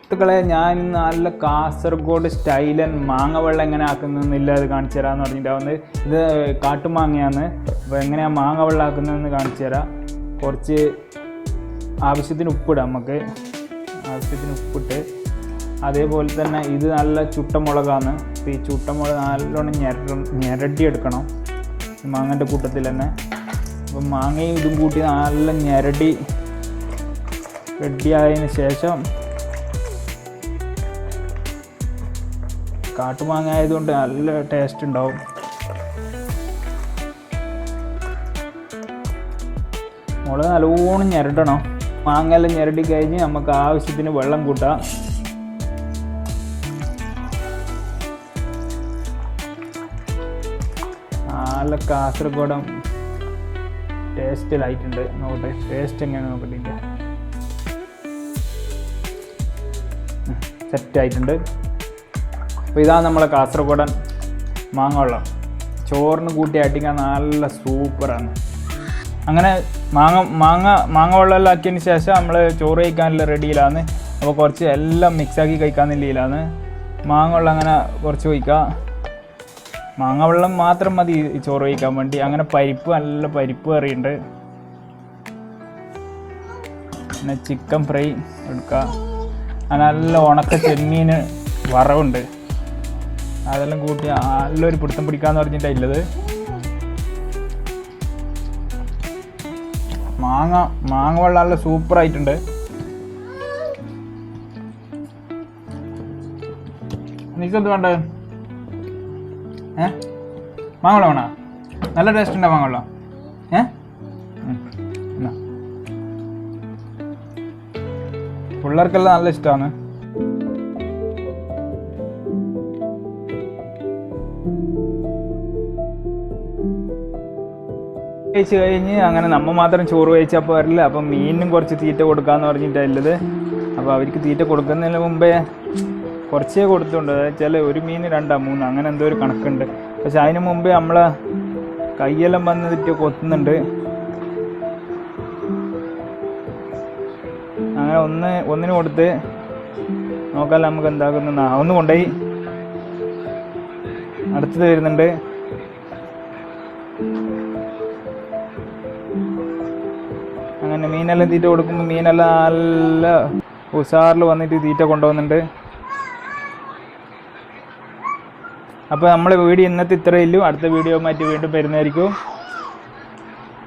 സുഹൃത്തുക്കളെ, ഞാൻ നല്ല കാസർഗോഡ് സ്റ്റൈലൻ മാങ്ങ വെള്ളം എങ്ങനെ ആക്കുന്നതെന്നില്ല അത് കാണിച്ചു തരാമെന്ന് പറഞ്ഞിട്ടാവുന്നത്. ഇത് കാട്ടുമാങ്ങയാണ്. അപ്പോൾ എങ്ങനെയാണ് മാങ്ങ വെള്ളം ആക്കുന്നതെന്ന് കാണിച്ചു തരാം. കുറച്ച് ആവശ്യത്തിന് ഉപ്പിടാം. നമുക്ക് ആവശ്യത്തിന് ഉപ്പിട്ട്, അതേപോലെ തന്നെ ഇത് നല്ല ചുട്ടമുളകാണ്. അപ്പോൾ ഈ ചുട്ടമുളക് നല്ലോണം ഞെരടി മാങ്ങൻ്റെ കൂട്ടത്തിൽ തന്നെ. അപ്പം മാങ്ങയും ഇതും കൂട്ടി നല്ല ഞെരടി റെഡിയായതിന് ശേഷം, കാട്ടുമാങ്ങ ആയതുകൊണ്ട് നല്ല ടേസ്റ്റ് ഉണ്ടാവും. മുളക് നല്ലോണം ഞെരടണം. മാങ്ങ എല്ലാം ഞെരടി കഴിഞ്ഞ് നമുക്ക് ആവശ്യത്തിന് വെള്ളം കൂട്ടാം. നല്ല കാസർഗോഡൻ ടേസ്റ്റിലായിട്ടുണ്ട്. നോക്കട്ടെ ടേസ്റ്റ് എങ്ങനെയാണ് നോക്കട്ടെ. സെറ്റായിട്ടുണ്ട്. അപ്പോൾ ഇതാണ് നമ്മളെ കാസർഗോഡൻ മാങ്ങ വെള്ളം. ചോറിന് കൂട്ടി അടിക്കാൻ നല്ല സൂപ്പറാണ്. അങ്ങനെ മാങ്ങ വെള്ളമെല്ലാം ആക്കിയതിന് ശേഷം നമ്മൾ ചോറ് കഴിക്കാനുള്ള റെഡിയിലാണ്. അപ്പോൾ കുറച്ച് എല്ലാം മിക്സാക്കി കഴിക്കാമെന്നുള്ളതിലാണ്. മാങ്ങ വെള്ളം അങ്ങനെ കുറച്ച് ഒഴിക്കുക. മാങ്ങ വെള്ളം മാത്രം മതി ചോറ് കഴിക്കാൻ വേണ്ടി. അങ്ങനെ നല്ല പരിപ്പ് കറിയുണ്ട്. പിന്നെ ചിക്കൻ ഫ്രൈ എടുക്കുക. നല്ല ഉണക്ക ചെമ്മീൻ വറവുണ്ട്. അതെല്ലാം കൂട്ടി നല്ലൊരു പിടുത്തം പിടിക്കാന്ന് പറഞ്ഞിട്ടുള്ളത്. മാങ്ങ വെള്ളം നല്ല സൂപ്പറായിട്ടുണ്ട്. നിനക്കെന്ത് വേണ്ടത്? മാങ്ങ വെള്ളം വേണോ? നല്ല ടേസ്റ്റ് ഉണ്ടോ മാങ്ങ വെള്ളം? പിള്ളേർക്കെല്ലാം നല്ല ഇഷ്ടമാണ്. കഴിച്ച് കഴിഞ്ഞ് അങ്ങനെ നമ്മൾ മാത്രം ചോറ് കഴിച്ചപ്പോൾ വരില്ല. അപ്പം മീനിനും കുറച്ച് തീറ്റ കൊടുക്കാമെന്ന് പറഞ്ഞിട്ടുള്ളത്. അപ്പോൾ അവർക്ക് തീറ്റ കൊടുക്കുന്നതിന് മുമ്പേ കുറച്ചേ കൊടുത്തുണ്ട്. വെച്ചാൽ ഒരു മീൻ 2 3 അങ്ങനെ എന്തോ ഒരു കണക്കുണ്ട്. പക്ഷെ അതിന് മുമ്പേ നമ്മളെ കയ്യെല്ലാം വന്നിട്ട് കൊത്തുന്നുണ്ട്. അങ്ങനെ ഒന്നിന് കൊടുത്ത് നോക്കാൻ നമുക്ക് എന്താക്കുന്ന. ഒന്ന് കൊണ്ടുപോയി അടുത്തത് വരുന്നുണ്ട്. അങ്ങനെ മീനെല്ലാം തീറ്റ കൊടുക്കുമ്പോൾ മീനെല്ലാം നല്ല ഉഷാറിൽ വന്നിട്ട് തീറ്റ കൊണ്ടുപോകുന്നുണ്ട്. അപ്പോൾ നമ്മളെ വീഡിയോ ഇന്നത്തെ ഇത്രയേ ഉള്ളൂ. അടുത്ത വീഡിയോ മാറ്റി വീണ്ടും വരുന്നതായിരിക്കും.